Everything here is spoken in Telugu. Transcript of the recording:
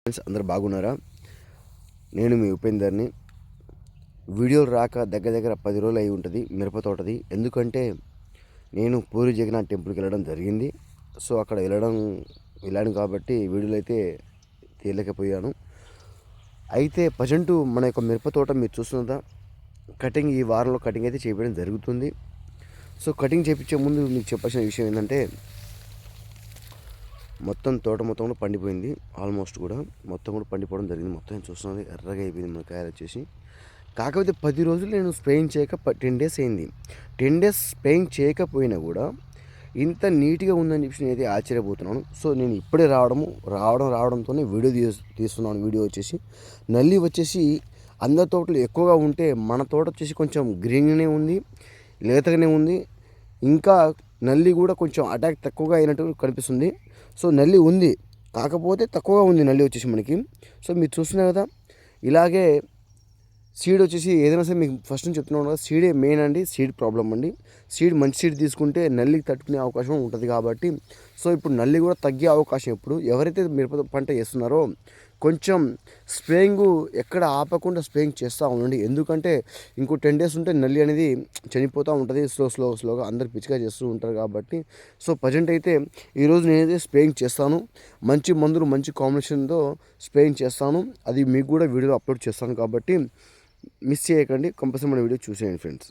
ఫ్రెండ్స్ అందరు బాగున్నారా? నేను మీ ఉపేందర్ని. వీడియోలు రాక దగ్గర 10 రోజులు అయి ఉంటుంది మిరప తోటది. ఎందుకంటే నేను పూరి జగన్నాథ్ టెంపుల్కి వెళ్ళడం జరిగింది. సో అక్కడ వెళ్ళాను కాబట్టి వీడియోలు అయితే తీయలేకపోయాను. అయితే ప్రజెంటు మన యొక్క మిరప తోట మీరు చూస్తున్నదా, కటింగ్ ఈ వారంలో కటింగ్ అయితే చేయడం జరుగుతుంది. సో కటింగ్ చేయించే ముందు మీకు చెప్పాల్సిన విషయం ఏంటంటే, మొత్తం తోట మొత్తం కూడా పండిపోయింది. ఆల్మోస్ట్ కూడా మొత్తం కూడా పండిపోవడం జరిగింది. మొత్తం చూస్తున్నది ఎర్రగా అయిపోయింది మన కాయలు వచ్చేసి. కాకపోతే 10 రోజులు నేను స్ప్రేయింగ్ చేయక 10 డేస్ అయింది. 10 డేస్ స్ప్రేయింగ్ చేయకపోయినా కూడా ఇంత నీట్గా ఉందని చెప్పి నేనైతే ఆశ్చర్యపోతున్నాను. సో నేను ఇప్పుడే రావడంతోనే వీడియో తీస్తున్నాను. వీడియో వచ్చేసి నల్లి వచ్చేసి అందరి తోటలు ఎక్కువగా ఉంటే మన తోట వచ్చేసి కొంచెం గ్రీన్గానే ఉంది, లేతగానే ఉంది. ఇంకా నల్లి కూడా కొంచెం అటాక్ తక్కువగా అయినట్టు కనిపిస్తుంది. సో నల్లి ఉంది, కాకపోతే తక్కువగా ఉంది నల్లి వచ్చేసి మనకి. సో మీరు చూస్తున్నారు కదా, ఇలాగే సీడ్ వచ్చేసి ఏదైనా సరే మీకు ఫస్ట్ నుంచి చెప్తున్నాను కదా, సీడే మెయిన్ అండి. సీడ్ ప్రాబ్లం అండి. సీడ్ మంచి సీడ్ తీసుకుంటే నల్లికి తట్టుకునే అవకాశం ఉంటుంది కాబట్టి, సో ఇప్పుడు నల్లి కూడా తగ్గే అవకాశం. ఇప్పుడు ఎవరైతే మిరప పంట వేస్తున్నారో కొంచెం స్ప్రేయింగ్ ఎక్కడ ఆపకుండా స్ప్రేయింగ్ చేస్తూ ఉండండి. ఎందుకంటే ఇంకో 10 డేస్ ఉంటే నల్లి అనేది చనిపోతూ ఉంటుంది. స్లోగా అందరు పిచ్చిగా చేస్తూ ఉంటారు కాబట్టి. సో ప్రజెంట్ అయితే ఈరోజు నేనైతే స్ప్రేయింగ్ చేస్తాను. మంచి మందులు మంచి కాంబినేషన్తో స్ప్రేయింగ్ చేస్తాను. అది మీకు కూడా వీడియో అప్లోడ్ చేస్తాను కాబట్టి మిస్ చేయకండి. కంపల్సరీ మన వీడియో చూసేయండి ఫ్రెండ్స్.